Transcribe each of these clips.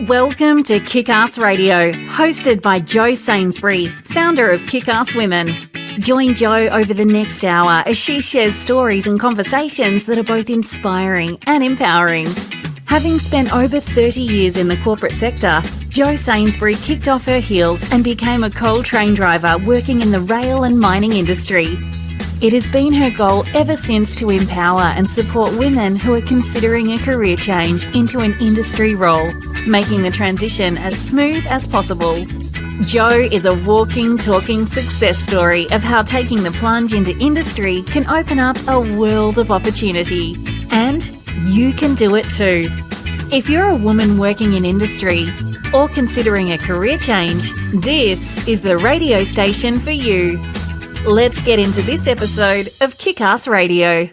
Welcome to Kickass Radio, hosted by Jo Sainsbury, founder of Kickass Women. Join Jo over the next hour as she shares stories and conversations that are both inspiring and empowering. Having spent over 30 years in the corporate sector, Jo Sainsbury kicked off her heels and became a coal train driver working in the rail and mining industry. It has been her goal ever since to empower and support women who are considering a career change into an industry role, making the transition as smooth as possible. Jo is a walking, talking success story of how taking the plunge into industry can open up a world of opportunity. And you can do it too. If you're a woman working in industry or considering a career change, this is the radio station for you. Let's get into this episode of Kickass Radio.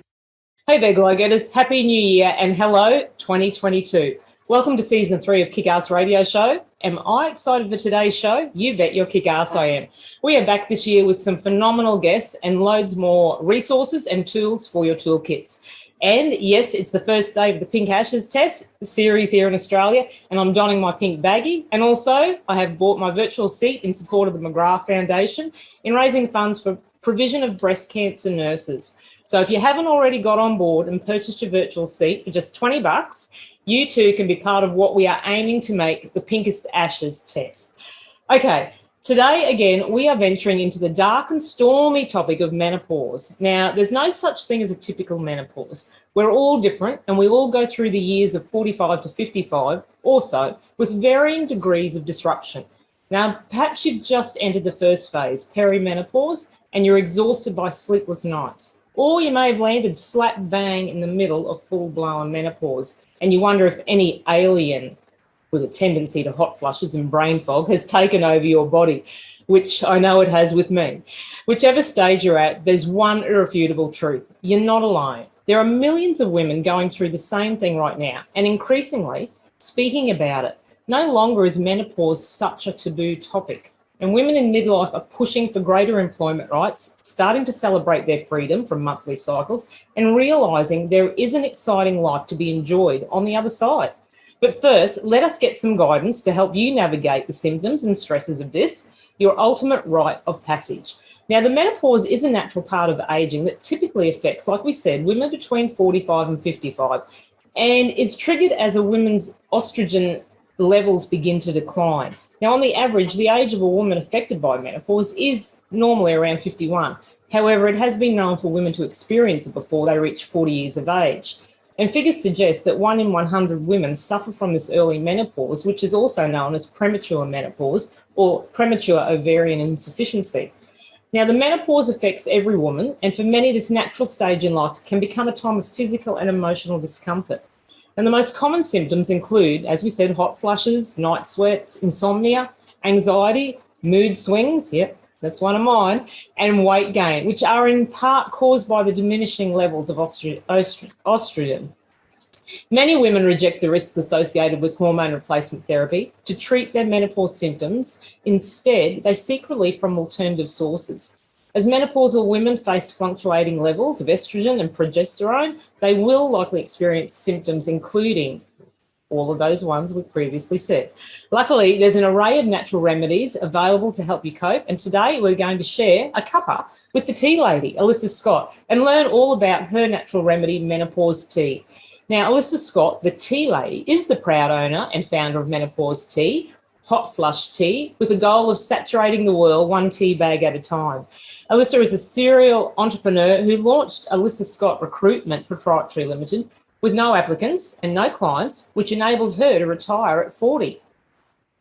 Hey there, Glo-getters. Happy New Year and hello, 2022. Welcome to Season 3 of Kickass Radio Show. Am I excited for today's show? You bet your kick-ass I am. We are back this year with some phenomenal guests and loads more resources and tools for your toolkits. And yes, it's the first day of the Pink Ashes test series here in Australia, and I'm donning my pink baggie. And also, I have bought my virtual seat in support of the McGrath Foundation in raising funds for provision of breast cancer nurses. So if you haven't already got on board and purchased your virtual seat for just $20, you too can be part of what we are aiming to make the Pinkest Ashes test. Okay. Today, again, we are venturing into the dark and stormy topic of menopause. Now, there's no such thing as a typical menopause. We're all different and we all go through the years of 45 to 55 also with varying degrees of disruption. Now, perhaps you've just entered the first phase, perimenopause, and you're exhausted by sleepless nights. Or you may have landed slap bang in the middle of full-blown menopause and you wonder if any alien with a tendency to hot flushes and brain fog has taken over your body, which I know it has with me. Whichever stage you're at, there's one irrefutable truth. You're not alone. There are millions of women going through the same thing right now and increasingly speaking about it. No longer is menopause such a taboo topic. And women in midlife are pushing for greater employment rights, starting to celebrate their freedom from monthly cycles and realising there is an exciting life to be enjoyed on the other side. But first, let us get some guidance to help you navigate the symptoms and stresses of this, your ultimate rite of passage. Now, the menopause is a natural part of ageing that typically affects, like we said, women between 45 and 55 and is triggered as a woman's estrogen levels begin to decline. Now, on the average, the age of a woman affected by menopause is normally around 51. However, it has been known for women to experience it before they reach 40 years of age. And figures suggest that 1 in 100 women suffer from this early menopause, which is also known as premature menopause or premature ovarian insufficiency. Now, the menopause affects every woman, and for many, this natural stage in life can become a time of physical and emotional discomfort. And the most common symptoms include, as we said, hot flushes, night sweats, insomnia, anxiety, mood swings, yep, that's one of mine, and weight gain, which are in part caused by the diminishing levels of estrogen. Many women reject the risks associated with hormone replacement therapy to treat their menopause symptoms. Instead, they seek relief from alternative sources. As menopausal women face fluctuating levels of estrogen and progesterone, they will likely experience symptoms including all of those ones we previously said. Luckily, there's an array of natural remedies available to help you cope, and today we're going to share a cuppa with the tea lady, Alyssa Scott, and learn all about her natural remedy, menopause tea. Now, Alyssa Scott, the tea lady, is the proud owner and founder of Menopause Tea, hot flush tea, with the goal of saturating the world one tea bag at a time. Alyssa is a serial entrepreneur who launched Alyssa Scott Recruitment Proprietary Limited with no applicants and no clients, which enabled her to retire at 40.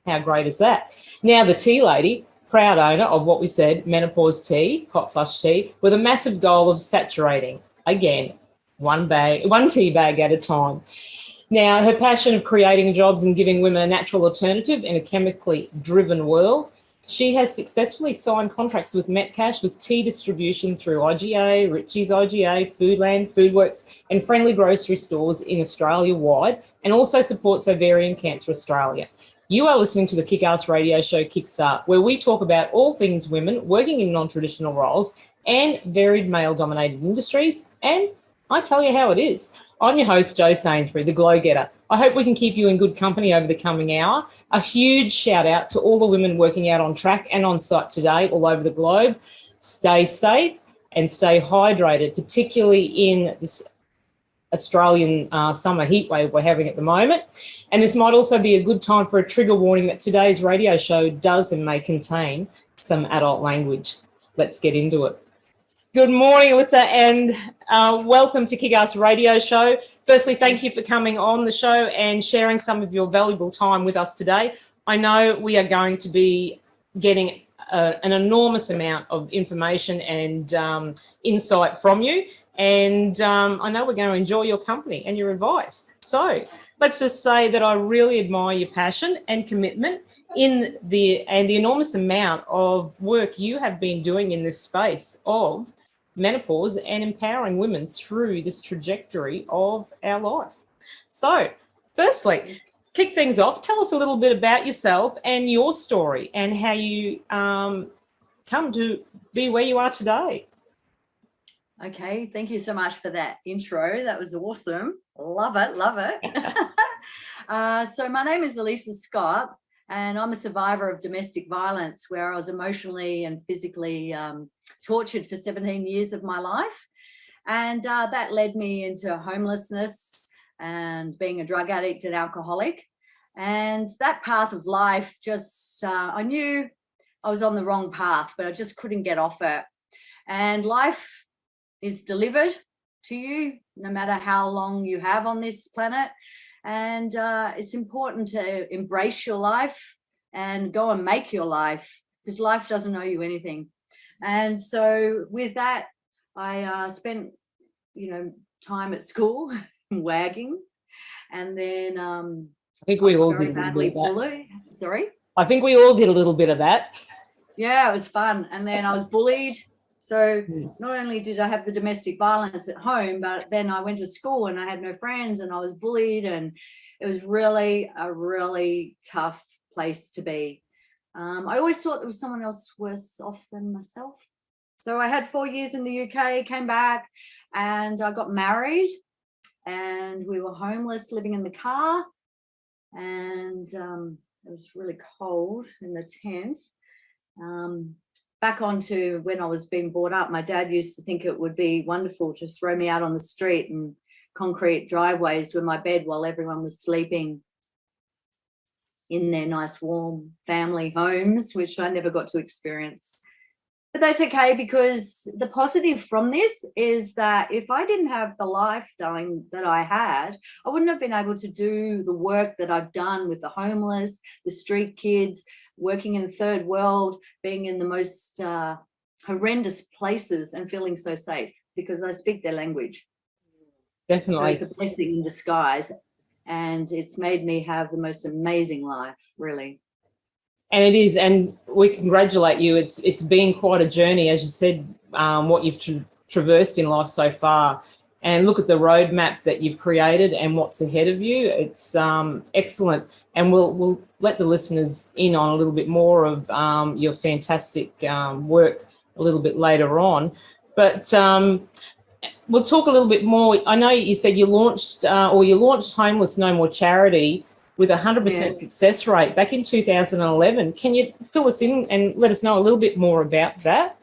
How great is that? Now the tea lady, proud owner of what we said, Menopause Tea, hot flush tea, with a massive goal of saturating, again, one tea bag at a time. Now, her passion of creating jobs and giving women a natural alternative in a chemically driven world, she has successfully signed contracts with Metcash with tea distribution through IGA, Ritchie's IGA, Foodland, Foodworks and friendly grocery stores in Australia-wide, and also supports Ovarian Cancer Australia. You are listening to the Kickass Radio Show Kickstart, where we talk about all things women working in non-traditional roles and varied male-dominated industries, and I tell you how it is. I'm your host, Jo Sainsbury, the Glo-getter. I hope we can keep you in good company over the coming hour. A huge shout out to all the women working out on track and on site today all over the globe. Stay safe and stay hydrated, particularly in this Australian summer heat wave we're having at the moment. And this might also be a good time for a trigger warning that today's radio show does and may contain some adult language. Let's get into it. Good morning, Alyssa, and welcome to Kickass Radio Show. Firstly, thank you for coming on the show and sharing some of your valuable time with us today. I know we are going to be getting an enormous amount of information and insight from you, and I know we're going to enjoy your company and your advice. So let's just say that I really admire your passion and commitment in the enormous amount of work you have been doing in this space of menopause and empowering women through this trajectory of our life. So firstly, kick things off, tell us a little bit about yourself and your story and how you come to be where you are today. Okay, thank you so much for that intro. That was awesome. Love it, love it. So my name is Elisa Scott, and I'm a survivor of domestic violence where I was emotionally and physically tortured for 17 years of my life. And that led me into homelessness and being a drug addict and alcoholic. And that path of life just, I knew I was on the wrong path, but I just couldn't get off it. And life is delivered to you no matter how long you have on this planet. And it's important to embrace your life and go and make your life, because life doesn't owe you anything. And so with that, I spent, time at school wagging, and then I think we all did badly bullied. Sorry? I think we all did a little bit of that. Yeah, it was fun. And then I was bullied. So not only did I have the domestic violence at home, but then I went to school and I had no friends and I was bullied, and it was really a really tough place to be. I always thought there was someone else worse off than myself. So I had 4 years in the UK, came back, and I got married, and we were homeless, living in the car, and it was really cold in the tent. Back onto when I was being brought up, my dad used to think it would be wonderful to throw me out on the street and concrete driveways with my bed while everyone was sleeping in their nice warm family homes, which I never got to experience. But that's okay, because the positive from this is that if I didn't have the life darling that I had, I wouldn't have been able to do the work that I've done with the homeless, the street kids, working in the third world, being in the most horrendous places and feeling so safe because I speak their language. Definitely. So it's a blessing in disguise, and it's made me have the most amazing life, really. And it is, and we congratulate you. It's been quite a journey, as you said, what you've traversed in life so far. And look at the roadmap that you've created and what's ahead of you. It's excellent. And we'll let the listeners in on a little bit more of your fantastic work a little bit later on. But we'll talk a little bit more. I know you said you launched Homeless No More charity with a 100% success rate back in 2011. Can you fill us in and let us know a little bit more about that?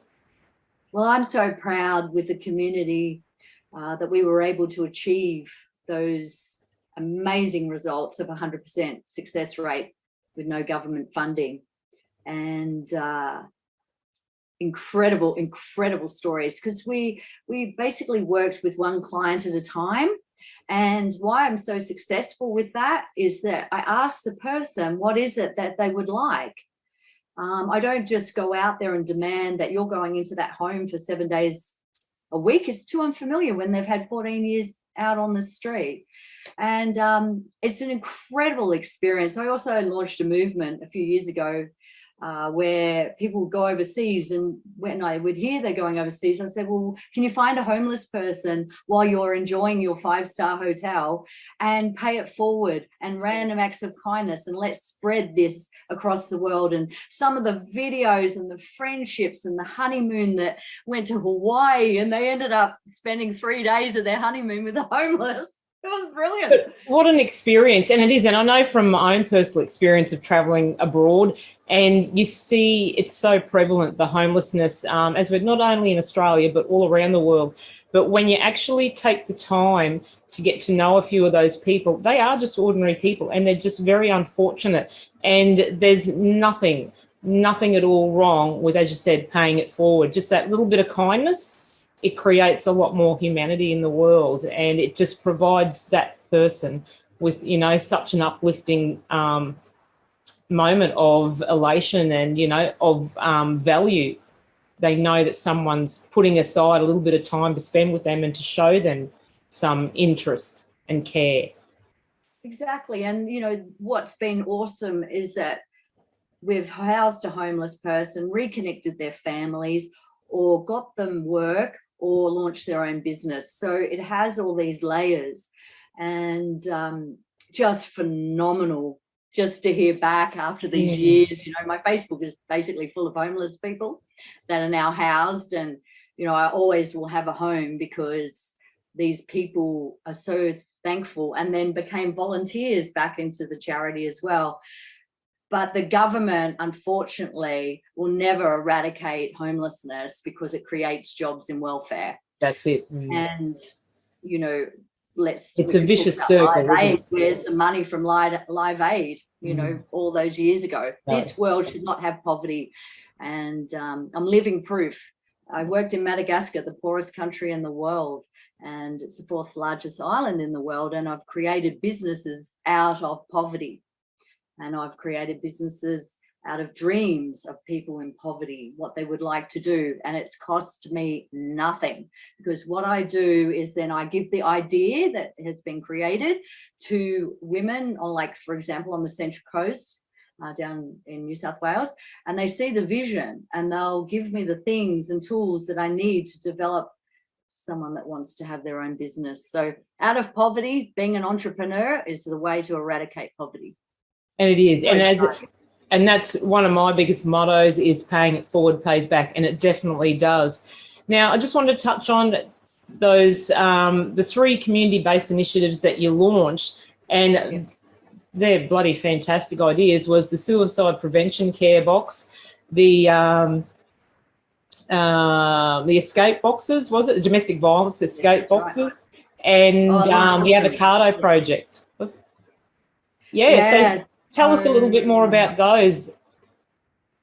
Well, I'm so proud with the community that we were able to achieve those amazing results of 100% success rate with no government funding, and incredible stories, because we basically worked with one client at a time. And why I'm so successful with that is that I ask the person, what is it that they would like? I don't just go out there and demand that you're going into that home for 7 days a week. It's too unfamiliar when they've had 14 years out on the street. And it's an incredible experience. I also launched a movement a few years ago where people would go overseas, and when I would hear they're going overseas, I said, well, can you find a homeless person while you're enjoying your 5-star hotel and pay it forward, and random acts of kindness, and let's spread this across the world. And some of the videos and the friendships and the honeymoon that went to Hawaii, and they ended up spending 3 days of their honeymoon with the homeless. It was brilliant. But what an experience. And it is. And I know from my own personal experience of traveling abroad, and you see it's so prevalent, the homelessness, as we're not only in Australia, but all around the world. But when you actually take the time to get to know a few of those people, they are just ordinary people, and they're just very unfortunate. And there's nothing at all wrong with, as you said, paying it forward. Just that little bit of kindness, it creates a lot more humanity in the world, and it just provides that person with, you know, such an uplifting moment of elation and, you know, of value. They know that someone's putting aside a little bit of time to spend with them and to show them some interest and care. Exactly. And, you know, what's been awesome is that we've housed a homeless person, reconnected their families, or got them work, or launched their own business. So it has all these layers, and just phenomenal just to hear back after these years. You know, my Facebook is basically full of homeless people that are now housed, and, you know, I always will have a home because these people are so thankful, and then became volunteers back into the charity as well. But the government, unfortunately, will never eradicate homelessness because it creates jobs in welfare. That's it. And, you know, it's a vicious circle. Where's the money from Live Aid, you know, all those years ago? No. This world should not have poverty. And I'm living proof. I worked in Madagascar, the poorest country in the world, and it's the 4th largest island in the world. And I've created businesses out of poverty. And I've created businesses out of dreams of people in poverty, what they would like to do. And it's cost me nothing, because what I do is then I give the idea that has been created to women on, like, for example, on the Central Coast, down in New South Wales, and they see the vision, and they'll give me the things and tools that I need to develop someone that wants to have their own business. So out of poverty, being an entrepreneur is the way to eradicate poverty. And it is. And that's one of my biggest mottos, is paying it forward pays back, and it definitely does. Now, I just wanted to touch on those, the 3 community-based initiatives that you launched, and they're bloody fantastic ideas. Was the suicide prevention care box, the escape boxes, was it? The domestic violence escape boxes, right. And the avocado project. So tell us a little bit more about those.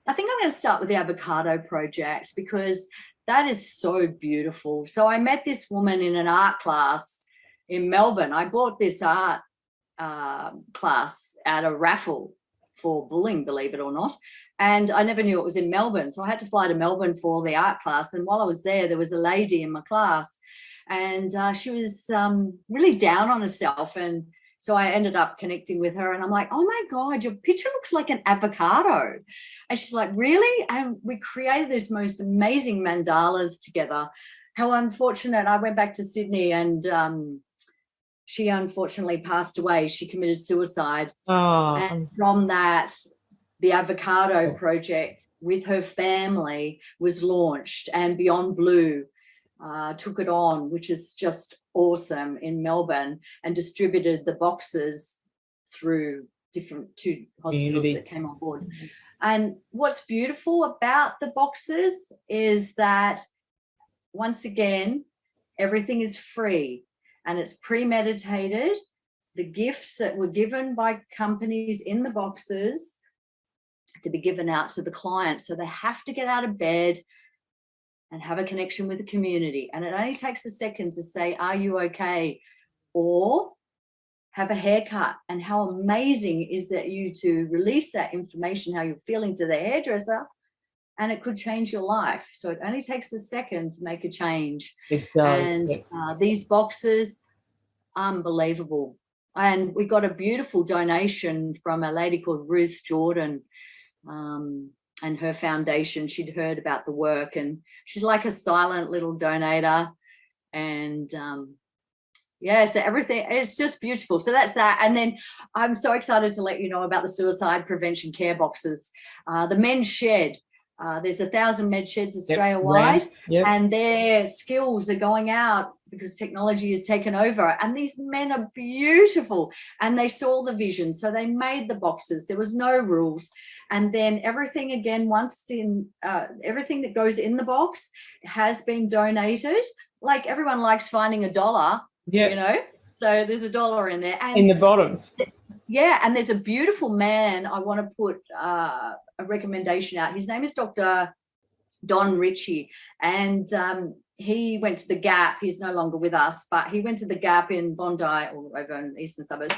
I think I'm going to start with the avocado project, because that is so beautiful. So I met this woman in an art class in Melbourne. I bought this art class at a raffle for bullying, believe it or not. And I never knew it was in Melbourne. So I had to fly to Melbourne for the art class. And while I was there was a lady in my class, and she was really down on herself. And so I ended up connecting with her, and I'm like, oh my God, your picture looks like an avocado. And she's like, really? And we created this most amazing mandalas together. How unfortunate. I went back to Sydney, and she unfortunately passed away. She committed suicide. Oh. And from that, the avocado project with her family was launched, and Beyond Blue took it on, which is just awesome, in Melbourne, and distributed the boxes through different 2 hospitals that came on board. And what's beautiful about the boxes is that, once again, everything is free and it's premeditated. The gifts that were given by companies in the boxes to be given out to the clients, so they have to get out of bed and have a connection with the community. And it only takes a second to say, are you okay? Or have a haircut. And how amazing is that you to release that information, how you're feeling, to the hairdresser, and it could change your life. So it only takes a second to make a change. It does. And these boxes, unbelievable. And we got a beautiful donation from a lady called Ruth Jordan, and her foundation. She'd heard about the work, and she's like a silent little donator. And so everything, it's just beautiful. So that's that. And then I'm so excited to let you know about the suicide prevention care boxes. The men's shed. There's 1,000 med sheds Australia-wide, and their skills are going out because technology has taken over. And these men are beautiful, and they saw the vision, so they made the boxes. There was no rules, and then everything again, everything that goes in the box has been donated. Like everyone likes finding $1, you know. So there's $1 in there, and in the bottom. Yeah, and there's a beautiful man. I want to put a recommendation out. His name is Dr. Don Ritchie, and he went to the Gap. He's no longer with us, but he went to the Gap in Bondi or over in the eastern suburbs,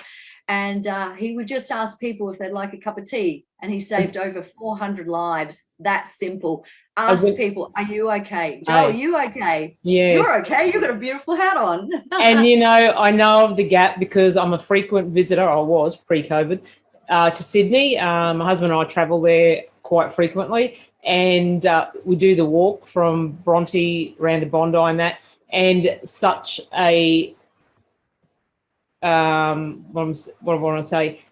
and he would just ask people if they'd like a cup of tea, and he saved over 400 lives. That's simple. Ask people, are you okay? Joe, are you okay? Yes. You're okay. You've got a beautiful hat on. And, you know, I know of the Gap because I'm a frequent visitor. I was pre-COVID to Sydney. My husband and I travel there quite frequently, and we do the walk from Bronte round to Bondi and that, and such a what I want to say,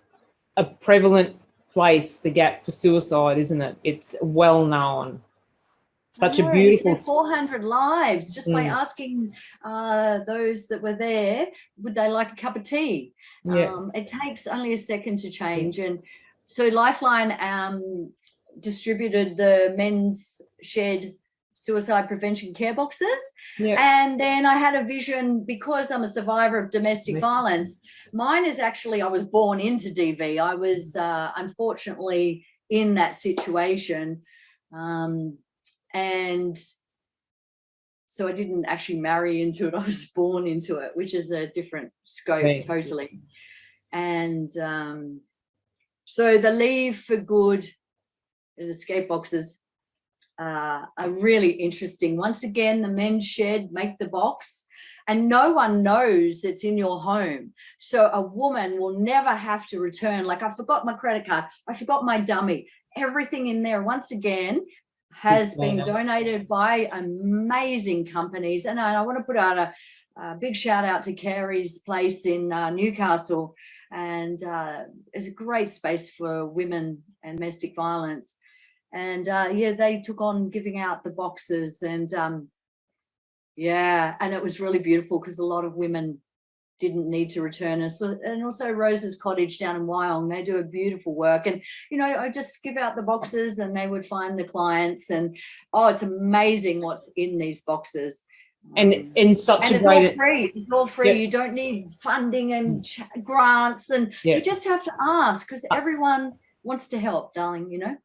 a prevalent place, the Gap, for suicide, isn't it? It's well known. Such a beautiful 400 lives just by asking those that were there, would they like a cup of tea? It takes only a second to change. And so Lifeline distributed the men's shed suicide prevention care boxes. And then I had a vision, because I'm a survivor of domestic violence. Mine is actually, I was born into DV. I was unfortunately in that situation. And so I didn't actually marry into it. I was born into it, which is a different scope totally. And so the Leave for Good and escape boxes are really interesting. Once again, the men's shed, make the box, and no one knows it's in your home. So a woman will never have to return, like, I forgot my credit card, I forgot my dummy. Everything in there, once again, has been donated by amazing companies. And I want to put out a big shout out to Carey's Place in Newcastle. And it's a great space for women and domestic violence. And they took on giving out the boxes, and and it was really beautiful because a lot of women didn't need to return. And also Rose's Cottage down in Wyong, they do a beautiful work. And, you know, I just give out the boxes and they would find the clients, and it's amazing what's in these boxes. And in such a great... It's all free. You don't need funding and grants, and you just have to ask, because everyone wants to help, darling, you know.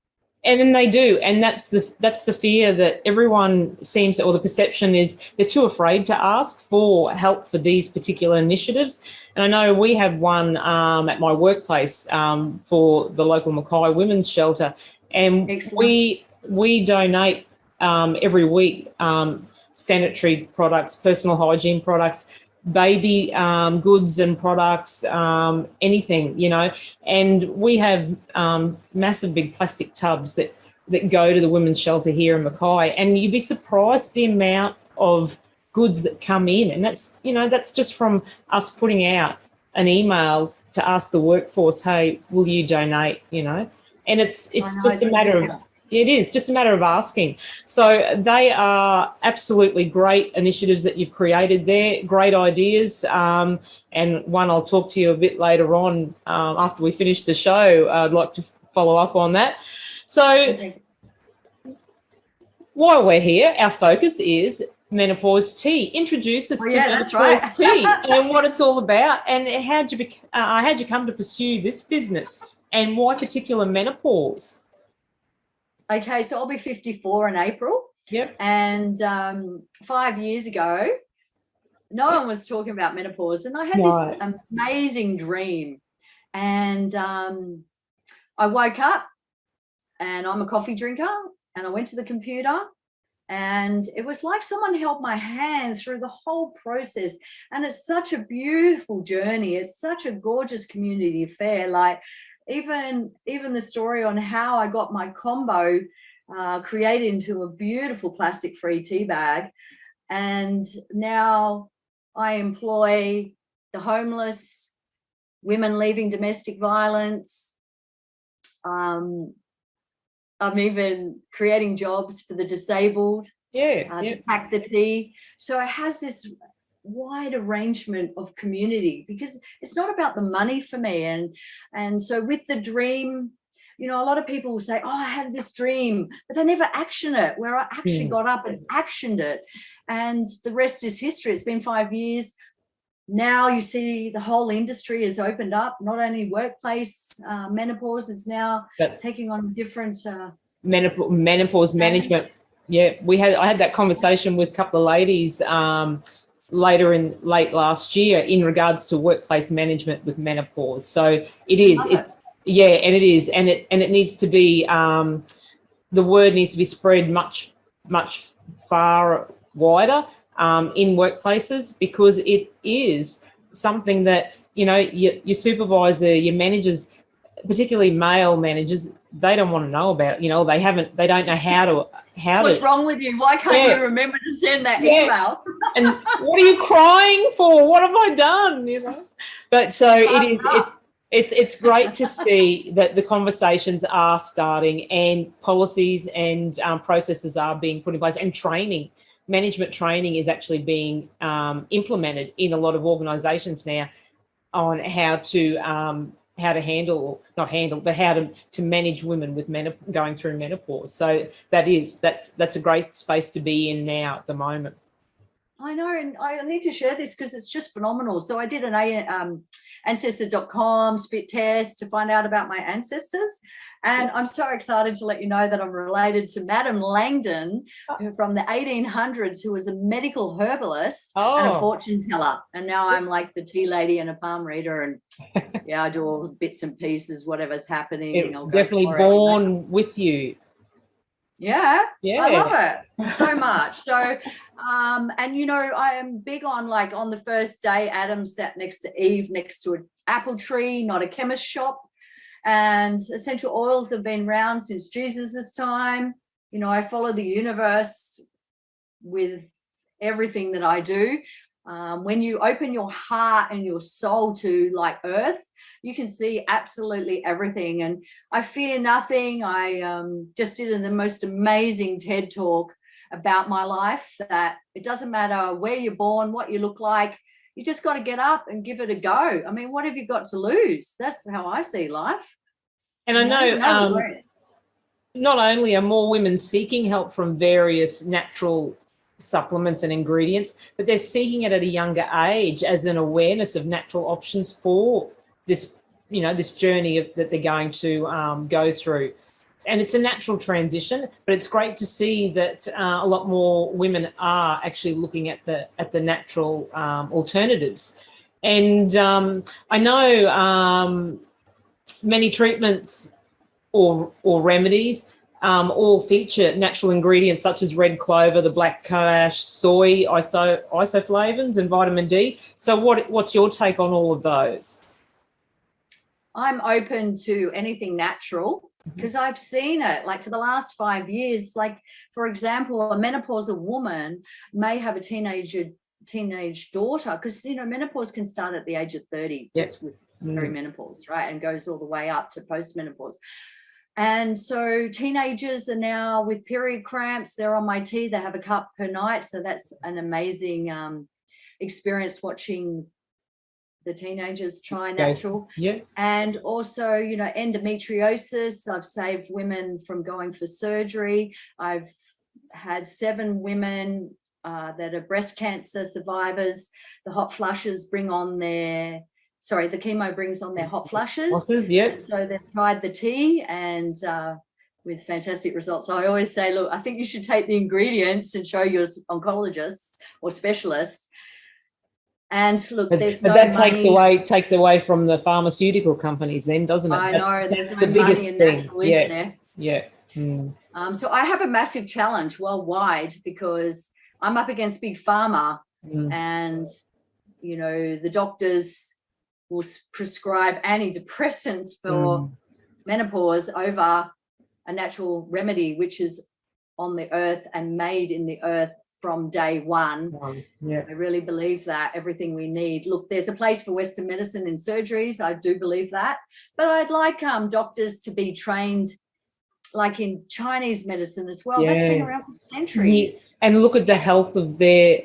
And then they do, and that's the fear that everyone seems, or the perception is, they're too afraid to ask for help for these particular initiatives. And I know we have one at my workplace for the local Mackay Women's Shelter, and we donate every week sanitary products, personal hygiene products, baby goods and products, anything, you know. And we have massive big plastic tubs that go to the women's shelter here in Mackay, and you'd be surprised the amount of goods that come in. And that's, you know, that's just from us putting out an email to ask the workforce, hey, will you donate, you know. And it's just a matter of... It is just a matter of asking. So they are absolutely great initiatives that you've created there, great ideas, and one I'll talk to you a bit later on after we finish the show. I'd like to follow up on that. So while we're here, our focus is menopause tea. Introduce us to menopause tea and what it's all about, and how'd you come to pursue this business, and why particular menopause? Okay, so I'll be 54 in April. And 5 years ago, no one was talking about menopause, and I had this amazing dream. And I woke up, and I'm a coffee drinker, and I went to the computer, and it was like someone held my hand through the whole process. And it's such a beautiful journey. It's such a gorgeous community affair. Like, even the story on how I got my combo created into a beautiful plastic-free tea bag. And now I employ the homeless, women leaving domestic violence. I'm even creating jobs for the disabled to pack the tea. So it has this wide arrangement of community, because it's not about the money for me. And so with the dream, you know, a lot of people will say, oh, I had this dream, but they never action it, where I actually got up and actioned it. And the rest is history. It's been 5 years. Now you see the whole industry has opened up, not only workplace menopause is now taking on different menopause management. Yeah, I had that conversation with a couple of ladies late last year in regards to workplace management with menopause. So it is, and it needs to be, the word needs to be spread much far wider in workplaces, because it is something that, you know, your supervisor, your managers, particularly male managers, they don't want to know about. You know, they don't know how to. What's wrong with you? Why can't you remember to send that email? And what are you crying for? What have I done? You know, but so it's great to see that the conversations are starting, and policies and processes are being put in place, and management training is actually being implemented in a lot of organisations now on how to manage women with going through menopause. So that's a great space to be in now at the moment. I know, and I need to share this because it's just phenomenal. So I did an ancestor.com spit test to find out about my ancestors. And I'm so excited to let you know that I'm related to Madame Langdon from the 1800s, who was a medical herbalist and a fortune teller. And now I'm like the tea lady and a palm reader. And I do all the bits and pieces, whatever's happening. I'll definitely born with you. Yeah, I love it so much. So, and you know, I am big on, like, on the first day, Adam sat next to Eve, next to an apple tree, not a chemist shop. And essential oils have been around since Jesus's time. You know, I follow the universe with everything that I do. When you open your heart and your soul to, like, earth, you can see absolutely everything. And I fear nothing. I just did the most amazing TED talk about my life, that it doesn't matter where you're born, what you look like. You just got to get up and give it a go. I mean, what have you got to lose? That's how I see life. And I know not only are more women seeking help from various natural supplements and ingredients, but they're seeking it at a younger age as an awareness of natural options for this, you know, this journey that they're going to go through. And it's a natural transition, but it's great to see that a lot more women are actually looking at the natural alternatives. And I know many treatments or remedies all feature natural ingredients such as red clover, the black cohosh, soy, isoflavones, and vitamin D. So what's your take on all of those? I'm open to anything natural because I've seen it, like, for the last 5 years. Like, for example, a menopausal woman may have a teenage daughter, because, you know, menopause can start at the age of 30 just with perimenopause, right, and goes all the way up to postmenopause. And so teenagers are now with period cramps, they're on my tea, they have a cup per night. So that's an amazing experience, watching the teenagers try natural. And also, you know, endometriosis, I've saved women from going for surgery. I've had 7 women that are breast cancer survivors. The hot flushes bring on the chemo brings on their hot flushes. So they've tried the tea, and with fantastic results. I always say, look, I think you should take the ingredients and show your oncologist or specialist. And look, there's no money. That takes away from the pharmaceutical companies then, doesn't it? I know, there's no money in natural, isn't there? Yeah. So I have a massive challenge worldwide, because I'm up against big pharma, and, you know, the doctors will prescribe antidepressants for menopause over a natural remedy, which is on the earth and made in the earth from day one. Yeah. I really believe that everything we need. Look, there's a place for Western medicine in surgeries. I do believe that. But I'd like doctors to be trained like in Chinese medicine as well. That's been around for centuries. Yes. And look at the health of their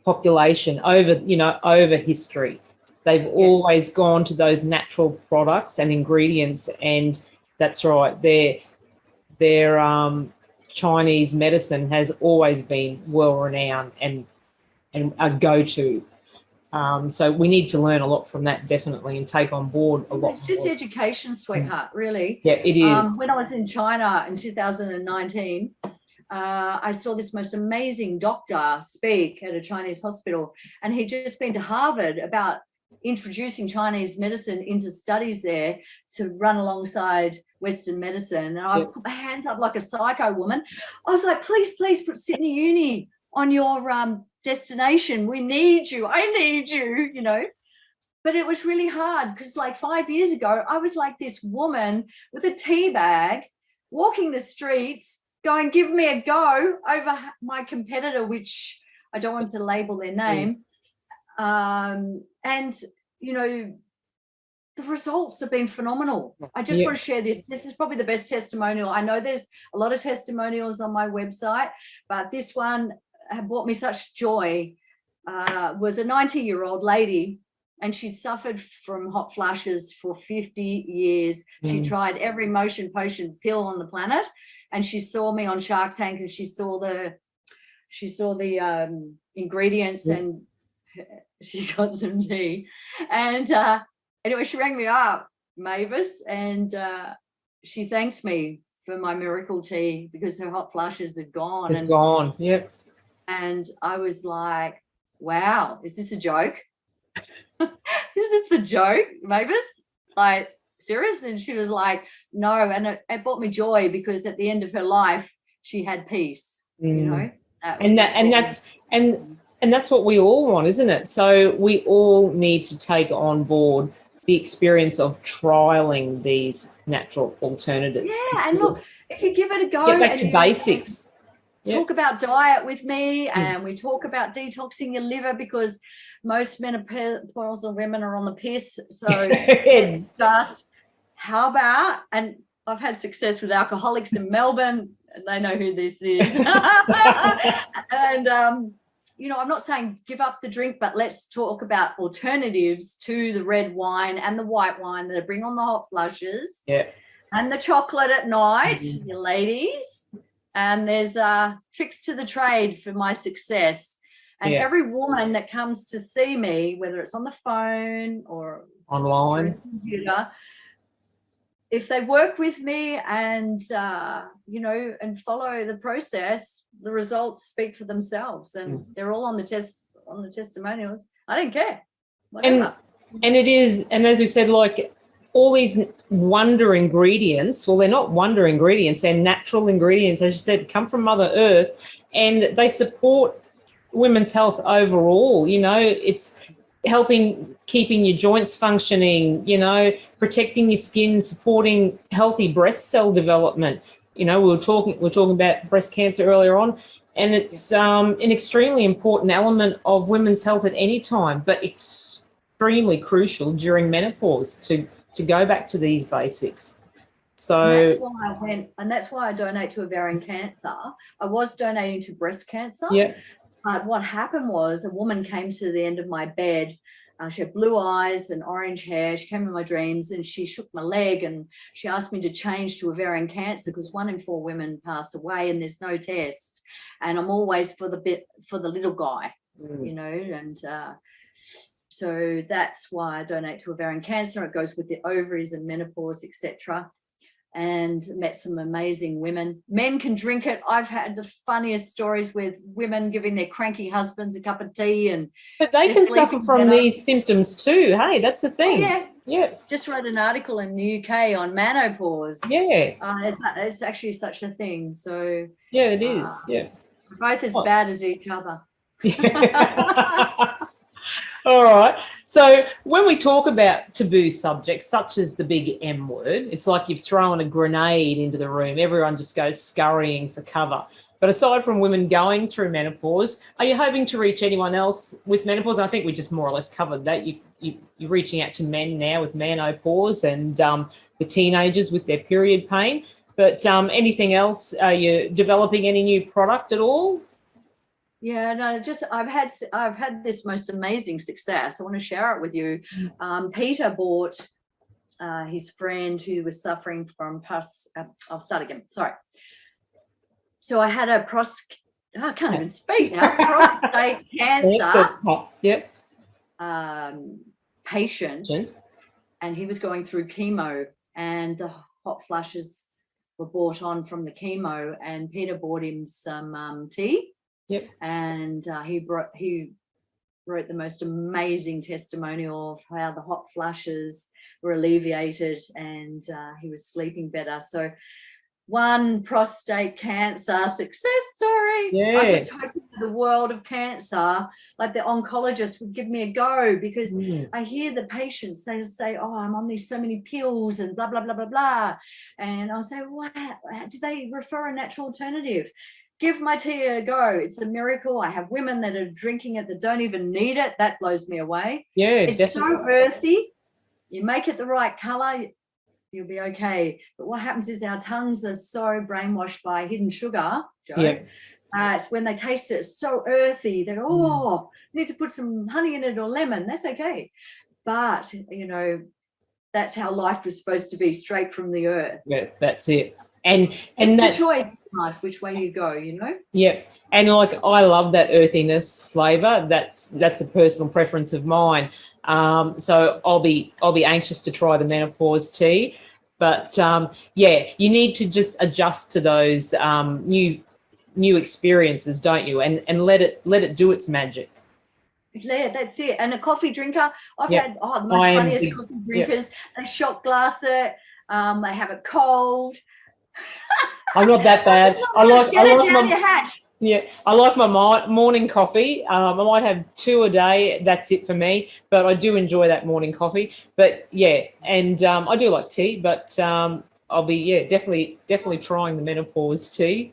population over history. They've always gone to those natural products and ingredients, and that's right. Their Chinese medicine has always been well renowned and a go-to. So we need to learn a lot from that, definitely, and take on board a lot. It's just education, sweetheart, really. Yeah, it is. When I was in China in 2019, I saw this most amazing doctor speak at a Chinese hospital, and he'd just been to Harvard about introducing Chinese medicine into studies there to run alongside Western medicine. And I put my hands up like a psycho woman. I was like, please put Sydney Uni on your destination. We need you. I need you, But it was really hard because like 5 years ago, I was like this woman with a tea bag walking the streets going, give me a go over my competitor, which I don't want to label their name. And, the results have been phenomenal. I just want to share this. This is probably the best testimonial. I know there's a lot of testimonials on my website, but this one brought me such joy. Was a 90-year-old lady, and she suffered from hot flushes for 50 years. She tried every motion potion pill on the planet, and she saw me on Shark Tank, and she saw the ingredients, and she got some tea. And anyway, she rang me up, Mavis, and she thanked me for my miracle tea because her hot flushes had gone. It's gone, yep. And I was like, wow, is this a joke? Is this the joke, Mavis? Like, serious? And she was like, no. And it brought me joy because at the end of her life, she had peace, And that's what we all want, isn't it? So we all need to take on board the experience of trialing these natural alternatives. Yeah, and look, if you give it a go, get back to basics. Talk about diet with me, and we talk about detoxing your liver because most menopausal women are on the piss. So just how about, and I've had success with alcoholics in Melbourne, and they know who this is. And I'm not saying give up the drink, but let's talk about alternatives to the red wine and the white wine that bring on the hot flushes. Yeah. And the chocolate at night, you ladies. And there's tricks to the trade for my success. And every woman that comes to see me, whether it's on the phone or online, computer, if they work with me and and follow the process, the results speak for themselves, and they're all on the testimonials. I don't care. Whatever. And it is, and as we said, like all these wonder ingredients, well, they're not wonder ingredients, they're natural ingredients, as you said, come from Mother Earth, and they support women's health overall. It's helping keeping your joints functioning, protecting your skin, supporting healthy breast cell development. We were talking about breast cancer earlier on, and it's an extremely important element of women's health at any time, but extremely crucial during menopause to go back to these basics. So and that's why I went, and that's why I donate to ovarian cancer. I was donating to breast cancer. Yeah. But what happened was a woman came to the end of my bed. She had blue eyes and orange hair. She came in my dreams and she shook my leg and she asked me to change to ovarian cancer because 1 in 4 women pass away and there's no tests. And I'm always for the little guy, and so that's why I donate to ovarian cancer. It goes with the ovaries and menopause, etc. And met some amazing women. Men can drink it. I've had the funniest stories with women giving their cranky husbands a cup of tea, but they can suffer from these symptoms too. Hey, that's the thing. Yeah. Just read an article in the UK on menopause. Yeah. It's actually such a thing. So yeah, it is. Yeah. Both as bad as each other. All right. So when we talk about taboo subjects, such as the big M word, it's like you've thrown a grenade into the room. Everyone just goes scurrying for cover. But aside from women going through menopause, are you hoping to reach anyone else with menopause? I think we just more or less covered that. You're reaching out to men now with menopause and the teenagers with their period pain. But anything else? Are you developing any new product at all? Yeah, no, just I've had this most amazing success. I want to share it with you. Peter bought his friend who was suffering from I'll start again. Sorry. So I had I can't even speak now. Prostate cancer. Yep. Patient, and he was going through chemo, and the hot flushes were brought on from the chemo. And Peter bought him some tea. Yep. And he wrote the most amazing testimonial of how the hot flushes were alleviated, and he was sleeping better. So one prostate cancer success story. Yes. I'm just hoping for the world of cancer, like the oncologist would give me a go, because I hear the patients, they say, oh, I'm on these so many pills and blah, blah, blah, blah, blah. And I'll say, what? Do they refer a natural alternative? Give my tea a go. It's a miracle. I have women that are drinking it that don't even need it. That blows me away. Yeah, it's definitely. so earthy. You make it the right color, you'll be okay. But what happens is our tongues are so brainwashed by hidden sugar, Jo. Yeah. When they taste it, it's so earthy. They go, oh, you need to put some honey in it or lemon. That's okay. But, that's how life was supposed to be, straight from the earth. Yeah, that's it. And that's the choice, life, which way you go, Yep. And like, I love that earthiness flavour. That's a personal preference of mine. So I'll be anxious to try the menopause tea. But you need to just adjust to those new experiences, don't you? And let it do its magic. Yeah, that's it. And a coffee drinker, I've had the most funniest coffee drinkers. They shot glass it. They have it cold. I'm not that bad. I like your hatch. Yeah, I like my morning coffee. I might have 2 a day. That's it for me. But I do enjoy that morning coffee. But and I do like tea. But I'll be definitely trying the menopause tea.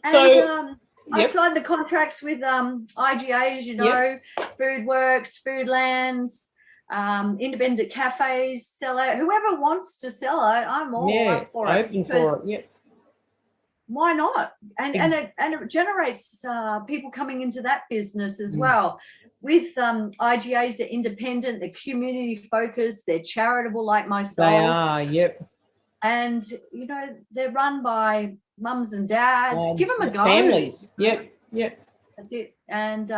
And I've signed the contracts with IGAs, Foodworks, Foodlands, independent cafes, sell it. Whoever wants to sell it, I'm all up for it. Open for it. Yeah. Why not? And it generates people coming into that business as well. With IGAs, they're independent, they're community focused, they're charitable like myself. They are. Yep. And they're run by mums and dads. Give them a go. Families. Yep. That's it. And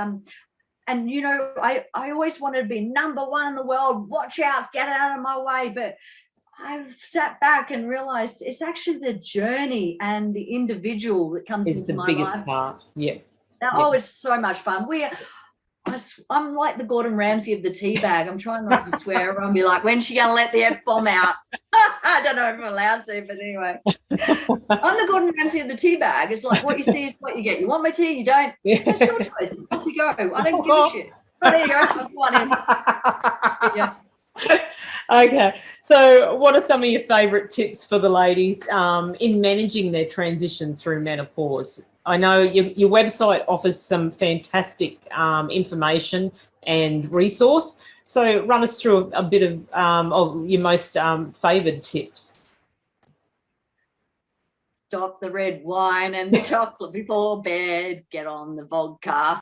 I always wanted to be number one in the world. Watch out, get out of my way. But I've sat back and realized it's actually the journey and the individual that comes into my life. It's the biggest part. Yeah. Oh, it's so much fun. I'm like the Gordon Ramsay of the tea bag. I'm trying not to swear or I'll be like, when's she going to let the F-bomb out? I don't know if I'm allowed to, but anyway. I'm the Gordon Ramsay of the tea bag. It's like what you see is what you get. You want my tea? You don't? That's your choice. Off you go. I don't give a shit. Oh, there you go. I've won him. Okay. So what are some of your favourite tips for the ladies in managing their transition through menopause? I know your website offers some fantastic information and resource. So run us through a bit of your most favoured tips. Stop the red wine and the chocolate before bed. Get on the vodka.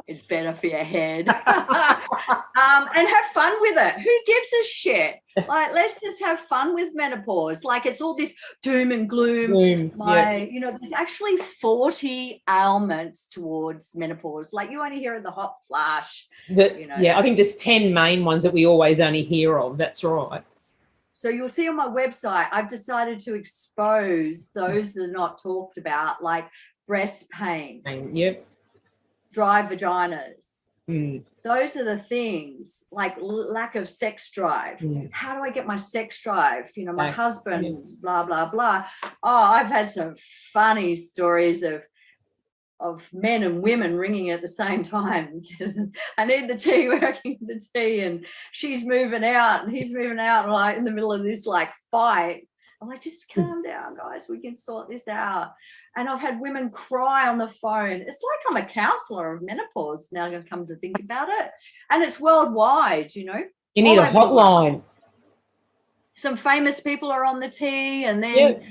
It's better for your head. And have fun with it. Who gives a shit? Like, let's just have fun with menopause. Like, it's all this doom and gloom. There's actually 40 ailments towards menopause. Like, you only hear of the hot flash. I think there's 10 main ones that we always only hear of. That's right. So you'll see on my website, I've decided to expose those that are not talked about, like breast pain. Yep. Dry vaginas. Those are the things, like lack of sex drive. How do I get my sex drive? My husband, blah, blah, blah. Oh, I've had some funny stories of men and women ringing at the same time. I need the tea, working the tea, and she's moving out and he's moving out, like in the middle of this like fight. I'm like, just calm down, guys. We can sort this out. And I've had women cry on the phone. It's like I'm a counsellor of menopause now. I've come to think about it, and it's worldwide. You know, you need a hotline. Some famous people are on the tea, and then,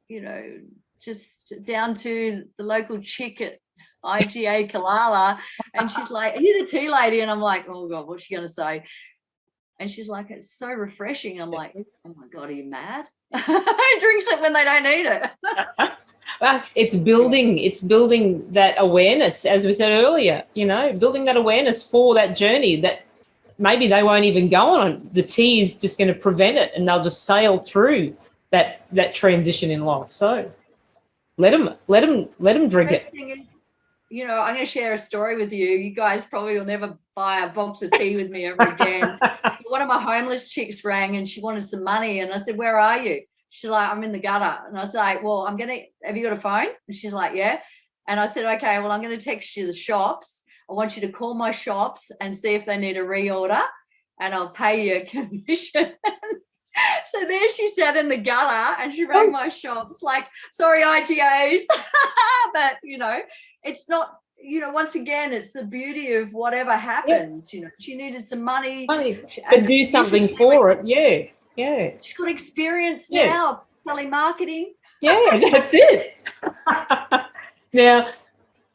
you know, just down to the local chick at IGA Kalala, and she's like, "Are you the tea lady?" And I'm like, "Oh God, what's she going to say?" And she's like, "It's so refreshing." I'm like, "Oh my God, are you mad?" Who drinks it when they don't need it? Well, it's building that awareness, as we said earlier, you know, building that awareness for that journey that maybe they won't even go on. The tea is just going to prevent it, and they'll just sail through that transition in life. So let them drink it. You know, I'm going to share a story with you. You guys probably will never buy a box of tea with me ever again. One of my homeless chicks rang and she wanted some money. And I said, "Where are you?" She's like, "I'm in the gutter." And I was like, "Well, have you got a phone?" And she's like, "Yeah." And I said, "Okay, well, I'm going to text you the shops. I want you to call my shops and see if they need a reorder, and I'll pay you a commission." So there she sat in the gutter and she rang my shops like, "Sorry, IGAs." But, you know, it's not, you know, once again, it's the beauty of whatever happens. You know, she needed some money. But do something for it. Yeah. She's got experience now, telemarketing. Yeah, that's it. Now,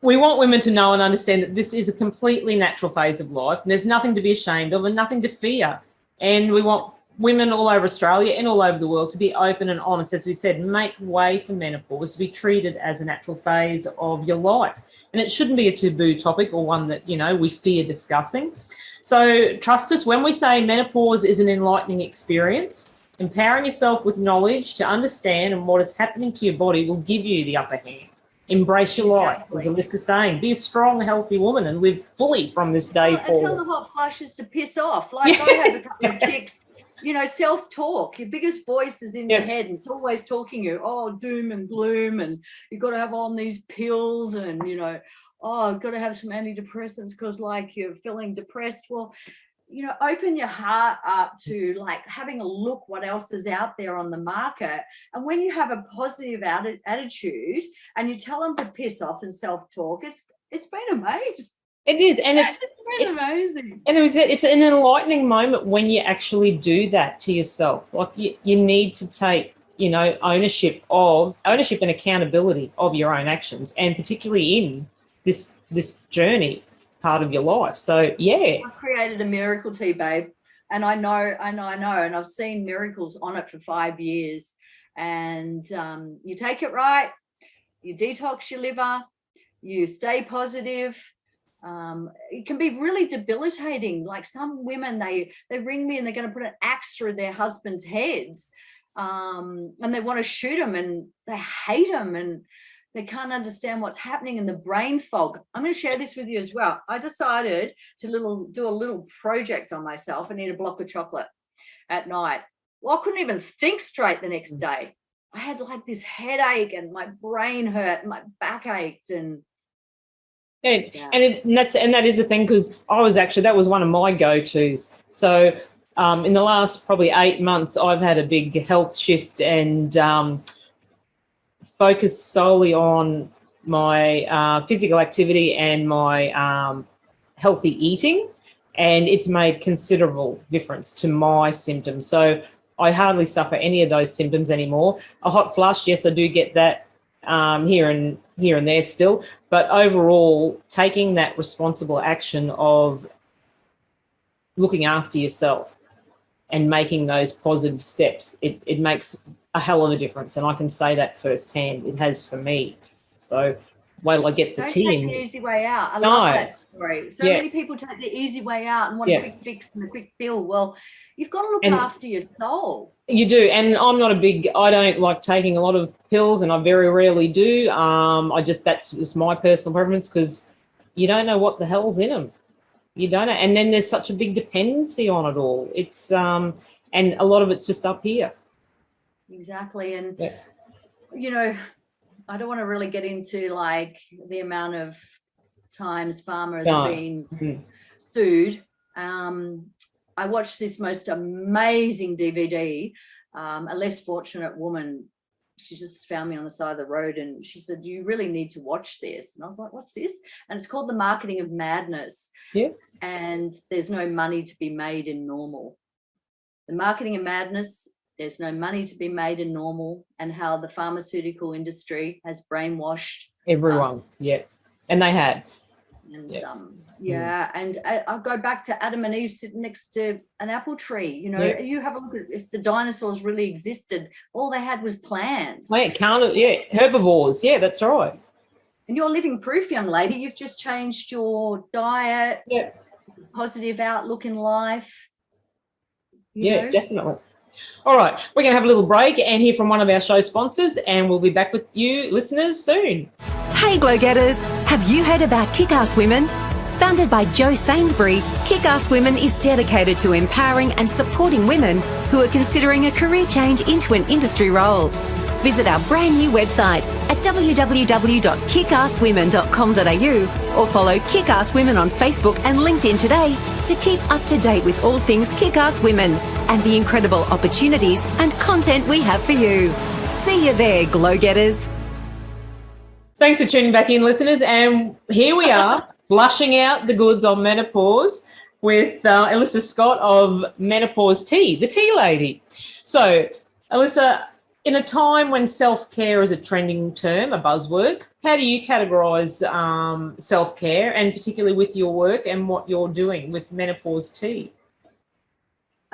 we want women to know and understand that this is a completely natural phase of life. And there's nothing to be ashamed of and nothing to fear. And we want women all over Australia and all over the world to be open and honest, as we said, make way for menopause, to be treated as a natural phase of your life. And it shouldn't be a taboo topic or one that, you know, we fear discussing. So trust us when we say menopause is an enlightening experience. Empowering yourself with knowledge to understand and what is happening to your body will give you the upper hand. Embrace your life, as Alyssa's saying. Be a strong, healthy woman and live fully from this day forward. And tell the hot flushes to piss off. Like I have a couple of chicks, you know, self-talk. Your biggest voice is in your head, and it's always talking you, oh, doom and gloom, and you've got to have on these pills, and, you know, oh, I've got to have some antidepressants because, like, you're feeling depressed. Well, you know, open your heart up to, like, having a look what else is out there on the market. And when you have a positive attitude and you tell them to piss off and self-talk, it's been amazing. It is, and it's been amazing. And it's an enlightening moment when you actually do that to yourself. Like you need to take, you know, ownership and accountability of your own actions, and particularly in this journey part of your life. So I created a miracle tea, babe, and I know, and I've seen miracles on it for 5 years. And you take it right, you detox your liver, you stay positive. It can be really debilitating. Like some women, they ring me and they're going to put an axe through their husband's heads, and they want to shoot them, and they hate them, and they can't understand what's happening in the brain fog. I'm going to share this with you as well. I decided to do a little project on myself and eat a block of chocolate at night. Well, I couldn't even think straight the next day. I had like this headache, and my brain hurt, and my back ached, and that is the thing, because that was one of my go-tos. So in the last probably 8 months, I've had a big health shift and focus solely on my physical activity and my healthy eating, and it's made considerable difference to my symptoms. So I hardly suffer any of those symptoms anymore. A hot flush, yes, I do get that here and there still, but overall, taking that responsible action of looking after yourself and making those positive steps, it makes a hell of a difference. And I can say that firsthand. It has for me. So wait till I get the tea. Don't take the easy way out. I love that story. So many people take the easy way out and want a quick fix and a quick bill. Well, you've got to look after your soul. You do. And I don't like taking a lot of pills, and I very rarely do. That's just my personal preference, because you don't know what the hell's in them. You don't know. And then there's such a big dependency on it all. It's, and a lot of it's just up here. Exactly. And, you know, I don't want to really get into like the amount of times farmers been sued. I watched this most amazing DVD. A less fortunate woman, she just found me on the side of the road and she said, you really need to watch this. And I was like, what's this? And it's called The Marketing of Madness. Yeah. And there's no money to be made in normal. The Marketing of Madness, there's no money to be made in normal, and how the pharmaceutical industry has brainwashed everyone. us. Yeah. And they had. And and I'll go back to Adam and Eve sitting next to an apple tree. You know, you have a look at if the dinosaurs really existed, all they had was plants. Herbivores. Yeah, that's right. And you're living proof, young lady. You've just changed your diet, positive outlook in life. You know? Definitely. All right, we're going to have a little break and hear from one of our show sponsors, and we'll be back with you listeners soon. Hey Glo-getters, have you heard about Kickass Women? Founded by Jo Sainsbury, Kickass Women is dedicated to empowering and supporting women who are considering a career change into an industry role. Visit our brand new website at www.kickasswomen.com.au or follow Kickass Women on Facebook and LinkedIn today to keep up to date with all things Kickass Women and the incredible opportunities and content we have for you. See you there, Glo-getters. Thanks for tuning back in, listeners. And here we are, flushing out the goods on menopause with Alyssa Scott of Menopause Tea, the tea lady. So, Alyssa, in a time when self-care is a trending term, a buzzword, how do you categorise self-care, and particularly with your work and what you're doing with Menopause Tea?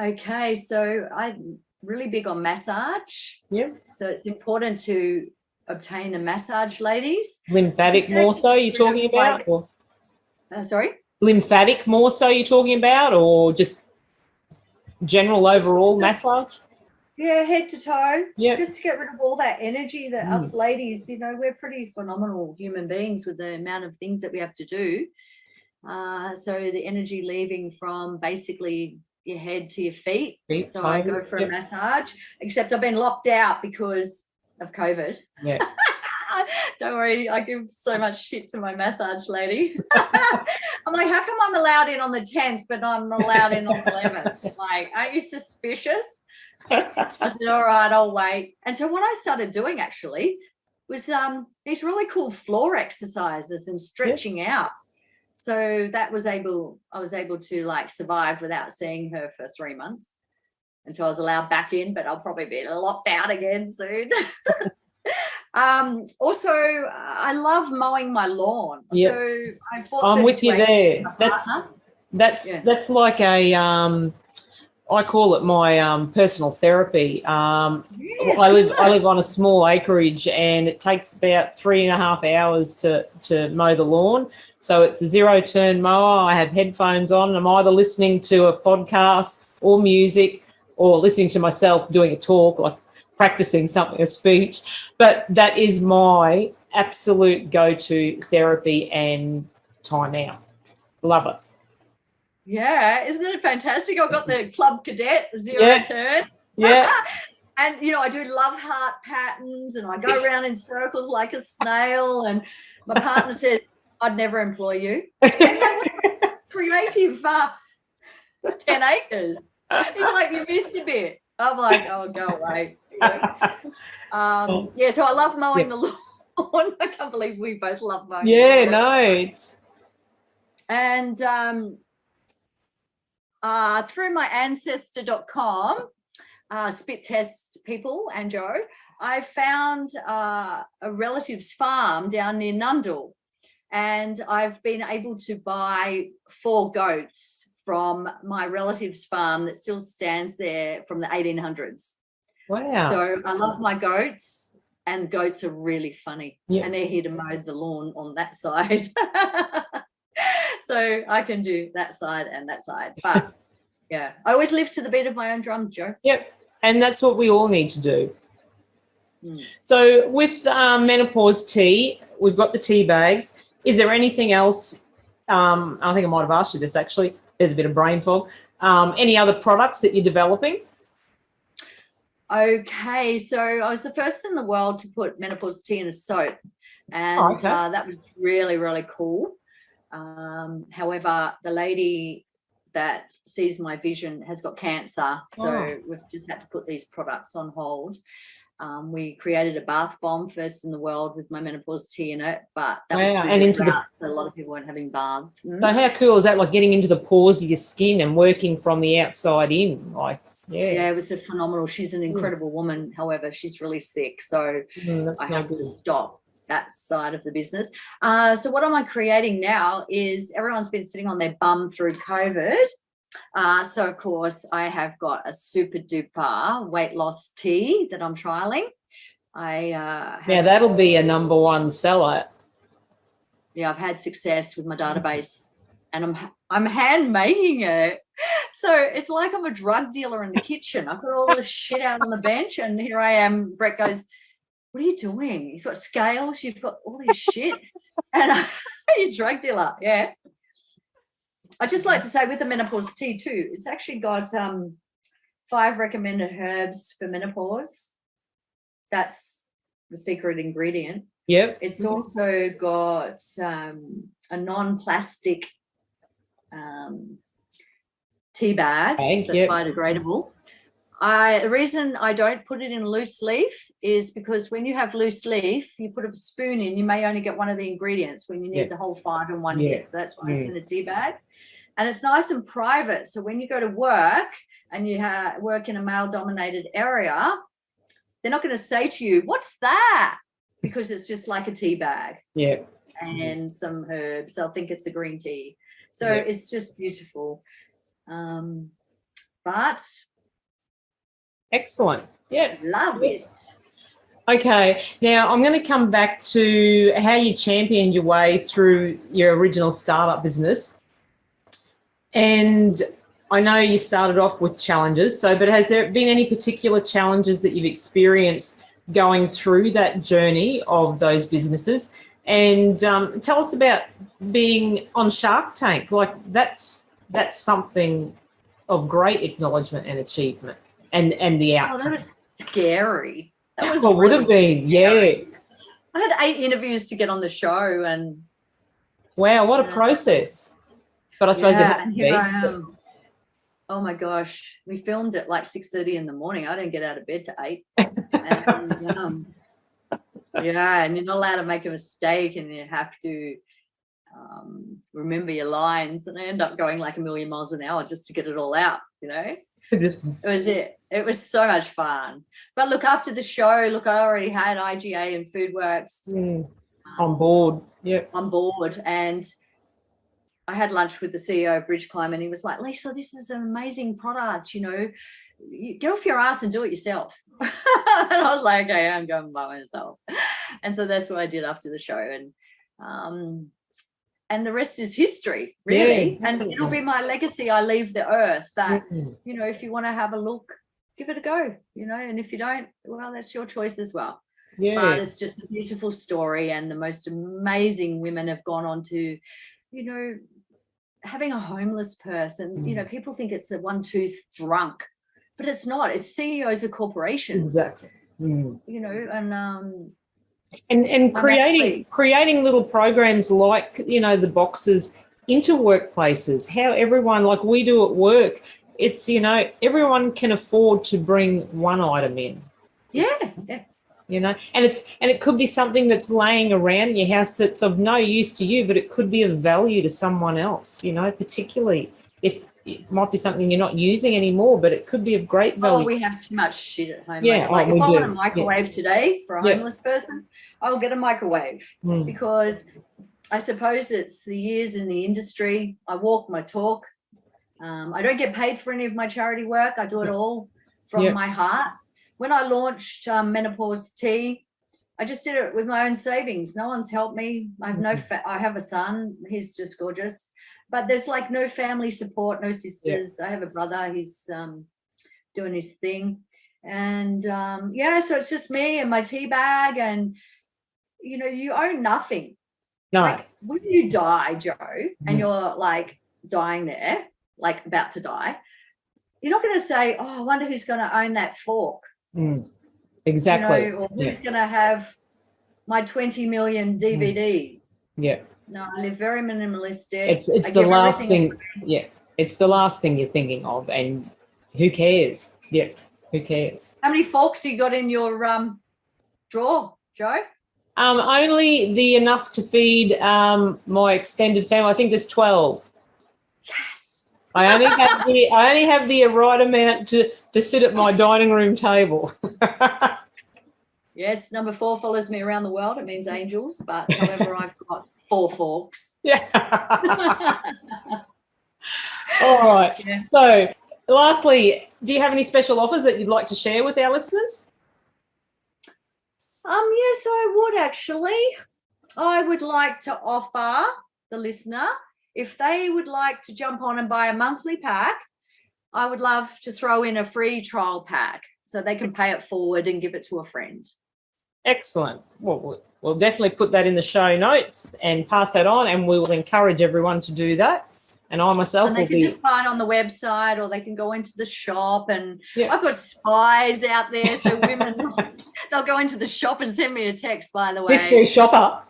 Okay, so I'm really big on massage. Yeah. So it's important to obtain a massage, ladies. Lymphatic more so you're talking about? Or? Sorry? Lymphatic more so you're talking about, or just general overall massage? Yeah, head to toe. Yeah. Just to get rid of all that energy that us ladies, you know, we're pretty phenomenal human beings with the amount of things that we have to do. So the energy leaving from basically your head to your feet. So toes, I go for a massage, except I've been locked out because of COVID. Yeah. Don't worry, I give so much shit to my massage lady. I'm like, how come I'm allowed in on the 10th, but I'm not allowed in on the 11th? Like, aren't you suspicious? I said, all right, I'll wait. And so what I started doing actually was these really cool floor exercises and stretching out. So I was able to like survive without seeing her for 3 months until I was allowed back in, but I'll probably be locked out again soon. Also, I love mowing my lawn. Yep. So I'm with you there. That's like a I call it my personal therapy. I live on a small acreage, and it takes about 3.5 hours to mow the lawn. So it's a zero-turn mower. I have headphones on, and I'm either listening to a podcast or music, or listening to myself doing a talk, like practicing something, a speech. But that is my absolute go-to therapy and time out. Love it. Yeah, isn't it fantastic? I've got the Club Cadet zero turn. Yeah. And, you know, I do love heart patterns, and I go around in circles like a snail, and my partner says, I'd never employ you. Creative 10 acres. He's like, you missed a bit. I'm like, oh, go away. So I love mowing the lawn. I can't believe we both love mowing the lawn. No. And through my ancestor.com, spit test people and Joe, I found a relative's farm down near Nundle, and I've been able to buy 4 goats from my relative's farm that still stands there from the 1800s. Wow. So I love my goats, and goats are really funny. Yeah. And they're here to mow the lawn on that side. So I can do that side and that side. But yeah, I always live to the beat of my own drum, Joe. Yep. And that's what we all need to do. So with Menopause Tea, we've got the tea bags. Is there anything else? I think I might have asked you this actually. There's a bit of brain fog. Any other products that you're developing? Okay, so I was the first in the world to put menopause tea in a soap, and that was really, really cool. However, the lady that sees my vision has got cancer, so we've just had to put these products on hold. We created a bath bomb, first in the world, with my menopause tea in it, but that was through the drought, so a lot of people weren't having baths. So how cool is that, like getting into the pores of your skin and working from the outside in? Like, yeah, it was a phenomenal. She's an incredible woman. However, she's really sick, so I have to stop that side of the business. So what am I creating now is everyone's been sitting on their bum through COVID. So of course I have got a super duper weight loss tea that I'm trialing. That'll be a number one seller. Yeah, I've had success with my database, and I'm hand making it. So it's like I'm a drug dealer in the kitchen. I've got all this shit out on the bench, and here I am. Brett goes, "What are you doing? You've got scales, you've got all this shit." And you're a drug dealer, yeah. I just like to say with the menopause tea too, it's actually got 5 recommended herbs for menopause. That's the secret ingredient. Yep. It's also got a non-plastic tea bag, so it's biodegradable. The reason I don't put it in loose leaf is because when you have loose leaf, you put a spoon in, you may only get one of the ingredients when you need the whole 5 in one hit. So that's why it's in a tea bag. And it's nice and private. So when you go to work and you work in a male-dominated area, they're not going to say to you, "What's that?" Because it's just like a tea bag. Yeah. And some herbs. They'll think it's a green tea. So it's just beautiful. But excellent. Yeah. Love it. Okay. Now I'm going to come back to how you championed your way through your original startup business. And I know you started off with challenges. But has there been any particular challenges that you've experienced going through that journey of those businesses? And tell us about being on Shark Tank. Like that's something of great acknowledgement and achievement, and the outcome. Oh, that was scary. That was would have been, scary. I had 8 interviews to get on the show, and wow, what a process! But I suppose and here I am. Oh my gosh, we filmed at like 6:30 in the morning. I don't get out of bed to 8. And, and you're not allowed to make a mistake, and you have to remember your lines, and I end up going like 1,000,000 miles an hour just to get it all out, It was so much fun. But look, after the show, I already had IGA and Foodworks on board. On board. And I had lunch with the CEO of Bridge Climb, and he was like, "Lisa, this is an amazing product, you get off your ass and do it yourself." And I was like, "Okay, I'm going by myself." And so that's what I did after the show. And the rest is history, really. And it'll be my legacy. I leave the earth that, if you want to have a look, give it a go, and if you don't, well, that's your choice as well. Yeah. But it's just a beautiful story, and the most amazing women have gone on to, having a homeless person, people think it's a one-tooth drunk, but it's not. It's CEOs of corporations. Exactly. And creating little programs like, the boxes into workplaces, how everyone, like we do at work, it's, everyone can afford to bring one item in. Yeah. And it could be something that's laying around in your house that's of no use to you, but it could be of value to someone else, particularly if it might be something you're not using anymore, but it could be of great value. Oh, we have too much shit at home. Yeah, like if I want a microwave today for a homeless person, I'll get a microwave because I suppose it's the years in the industry. I walk my talk. I don't get paid for any of my charity work. I do it all from my heart. When I launched Menopause Tea, I just did it with my own savings. No one's helped me. I have I have a son. He's just gorgeous. But there's like no family support, no sisters. I have a brother. He's doing his thing. And so it's just me and my tea bag, and, you own nothing. No. Like when you die, Jo, and you're like dying there, like about to die, you're not going to say, "Oh, I wonder who's going to own that fork." Exactly. Or who's going to have my 20 million DVDs? Yeah. No, I live very minimalistic. It's the last thing. Yeah. It's the last thing you're thinking of, and who cares? Yeah. Who cares? How many forks you got in your drawer, Jo? Only the enough to feed my extended family. I think there's 12. Yes. I only have the right amount to sit at my dining room table. Yes, number 4 follows me around the world. It means angels, but however, I've got 4 forks. Yeah. All right. Yeah. So, lastly, do you have any special offers that you'd like to share with our listeners? Yes, I would actually. I would like to offer the listener, if they would like to jump on and buy a monthly pack, I would love to throw in a free trial pack so they can pay it forward and give it to a friend. Excellent. Well, we'll definitely put that in the show notes and pass that on, and we will encourage everyone to do that. And I myself and will they can just buy it on the website, or they can go into the shop. And yeah. I've got spies out there, so women, they'll go into the shop and send me a text, by the way. Mystery shopper.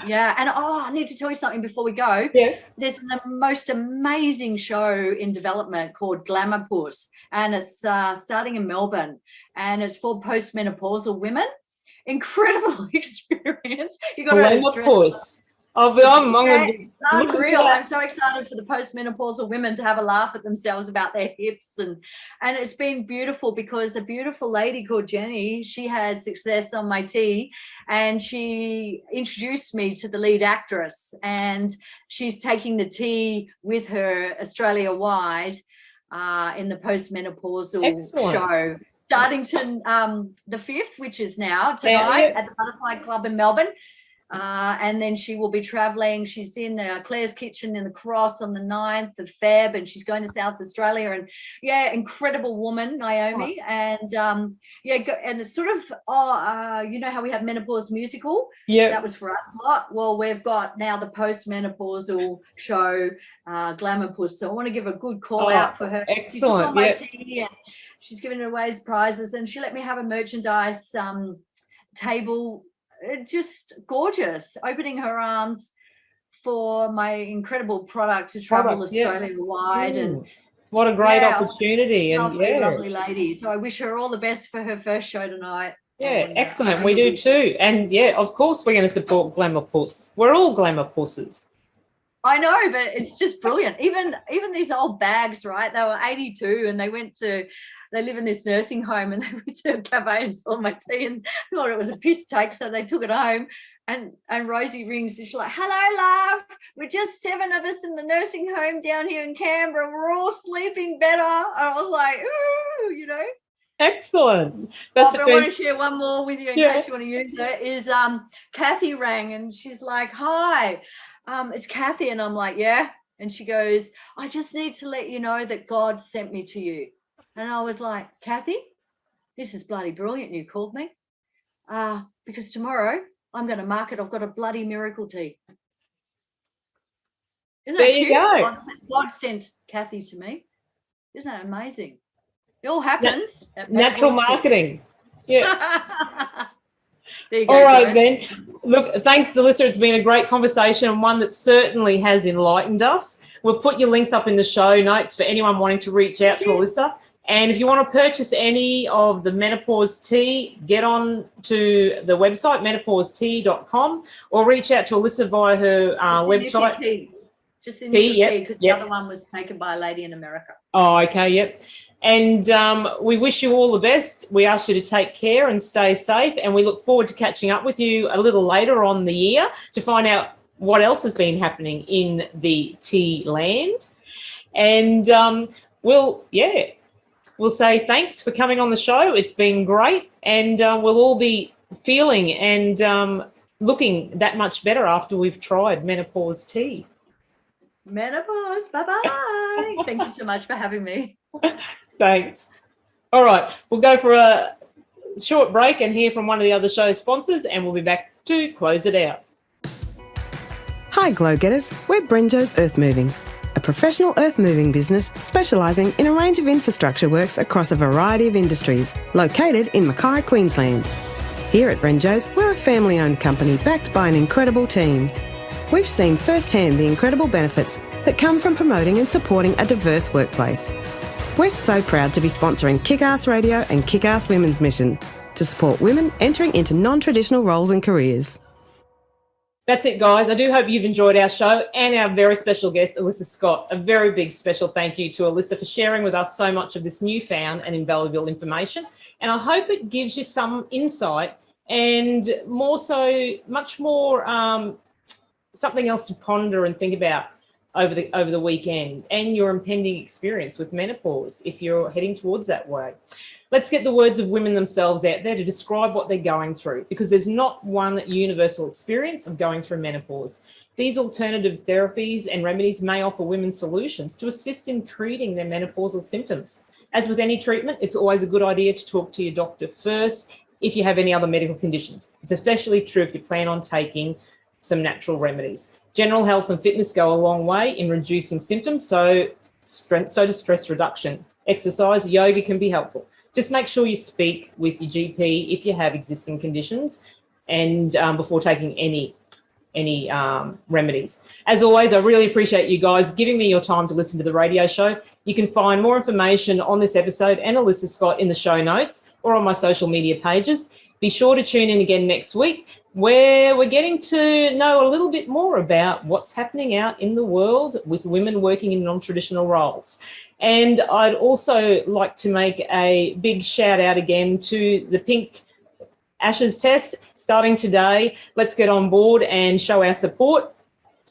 Yeah, and I need to tell you something before we go. Yeah. There's the most amazing show in development called Glamour-Puss, and it's starting in Melbourne, and it's for postmenopausal women. Incredible experience. You got to Glamour-Puss. I'm unreal. I'm so excited for the postmenopausal women to have a laugh at themselves about their hips, and it's been beautiful because a beautiful lady called Jenny, she had success on my tea, and she introduced me to the lead actress, and she's taking the tea with her Australia-wide in the postmenopausal show. Starting to the 5th, which is now tonight at the Butterfly Club in Melbourne. And then she will be travelling. She's in Claire's Kitchen in the Cross on the 9th of Feb, and she's going to South Australia. And incredible woman, Naomi. And and it's sort of you know how we have menopause musical? Yeah, that was for us a lot. Well, we've got now the postmenopausal show, Glamour-Puss. So I want to give a good call out for her. Excellent. She's given away as prizes, and she let me have a merchandise table. Just gorgeous, opening her arms for my incredible product to travel Australia-wide. And what a great opportunity. And lovely lady. So I wish her all the best for her first show tonight. Yeah, excellent. We do too. And of course we're going to support Glamour-Puss. We're all Glamour-Pusses. I know, but it's just brilliant. Even these old bags, right? They were 82 and they live in this nursing home, and they went to a cafe and saw my tea and thought it was a piss take, so they took it home. And Rosie rings, and she's like, "Hello, love. We're just 7 of us in the nursing home down here in Canberra. We're all sleeping better." And I was like, "Ooh," you know. Excellent. But I want to share one more with you in case you want to use it. Is Kathy rang, and she's like, "Hi, it's Kathy," and I'm like, "Yeah," and she goes, "I just need to let you know that God sent me to you." And I was like, "Kathy, this is bloody brilliant. You called me because tomorrow I'm going to market. I've got a bloody miracle tea." Isn't that cute? There you go. God sent Kathy to me. Isn't that amazing? It all happens. Natural marketing. Yeah. There you go. All right, then. Look, thanks to the listener. It's been a great conversation, and one that certainly has enlightened us. We'll put your links up in the show notes for anyone wanting to reach out to Alyssa. And if you want to purchase any of the menopause tea, get on to the website, menopausetea.com, or reach out to Alyssa via her website. Just in tea, because the other one was taken by a lady in America. Oh, okay, yep. And we wish you all the best. We ask you to take care and stay safe, and we look forward to catching up with you a little later on the year to find out what else has been happening in the tea land. And we'll say thanks for coming on the show. It's been great, and we'll all be feeling and looking that much better after we've tried menopause tea. Menopause, bye-bye. Thank you so much for having me. Thanks. All right, we'll go for a short break and hear from one of the other show sponsors, and we'll be back to close it out. Hi Glo-getters, we're Brenjo's Earth Moving. a professional earth-moving business specialising in a range of infrastructure works across a variety of industries, located in Mackay, Queensland. Here at Renjo's, we're a family-owned company backed by an incredible team. We've seen firsthand the incredible benefits that come from promoting and supporting a diverse workplace. We're so proud to be sponsoring Kickass Radio and Kickass Women's Mission to support women entering into non-traditional roles and careers. That's it, guys. I do hope you've enjoyed our show and our very special guest, Alyssa Scott. A very big special thank you to Alyssa for sharing with us so much of this newfound and invaluable information. And I hope it gives you some insight and more so, much more something else to ponder and think about over the weekend and your impending experience with menopause if you're heading towards that way. Let's get the words of women themselves out there to describe what they're going through, because there's not one universal experience of going through menopause. These alternative therapies and remedies may offer women solutions to assist in treating their menopausal symptoms. As with any treatment, it's always a good idea to talk to your doctor first if you have any other medical conditions. It's especially true if you plan on taking some natural remedies. General health and fitness go a long way in reducing symptoms, so does stress reduction. Exercise, yoga can be helpful. Just make sure you speak with your GP if you have existing conditions and before taking any remedies. As always, I really appreciate you guys giving me your time to listen to the radio show. You can find more information on this episode and Alyssa Scott in the show notes or on my social media pages. Be sure to tune in again next week, where we're getting to know a little bit more about what's happening out in the world with women working in non-traditional roles. And I'd also like to make a big shout out again to the Pink Ashes test starting today. Let's get on board and show our support.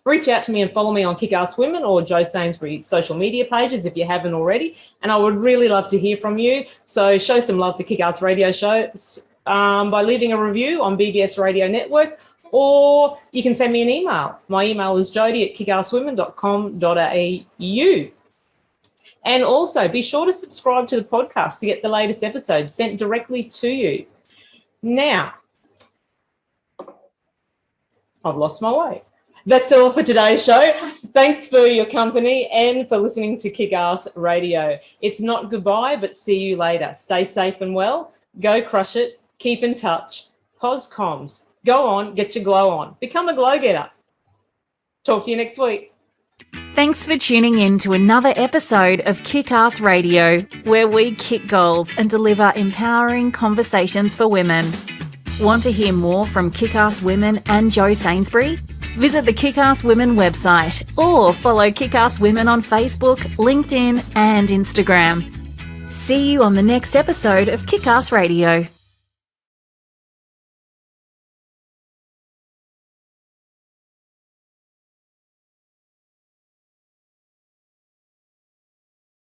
Reach out to me and follow me on Kickass Women or Jo Sainsbury social media pages if you haven't already. And I would really love to hear from you. So show some love for Kickass Radio Show by leaving a review on BBS Radio Network, or you can send me an email. My email is jody@kickasswomen.com.au. And also be sure to subscribe to the podcast to get the latest episodes sent directly to you. Now, I've lost my way. That's all for today's show. Thanks for your company and for listening to Kickass Radio. It's not goodbye, but see you later. Stay safe and well. Go crush it. Keep in touch. Comms. Go on, get your glow on. Become a glow-getter. Talk to you next week. Thanks for tuning in to another episode of Kickass Radio, where we kick goals and deliver empowering conversations for women. Want to hear more from Kickass Women and Jo Sainsbury? Visit the Kickass Women website or follow Kickass Women on Facebook, LinkedIn and Instagram. See you on the next episode of Kickass Radio.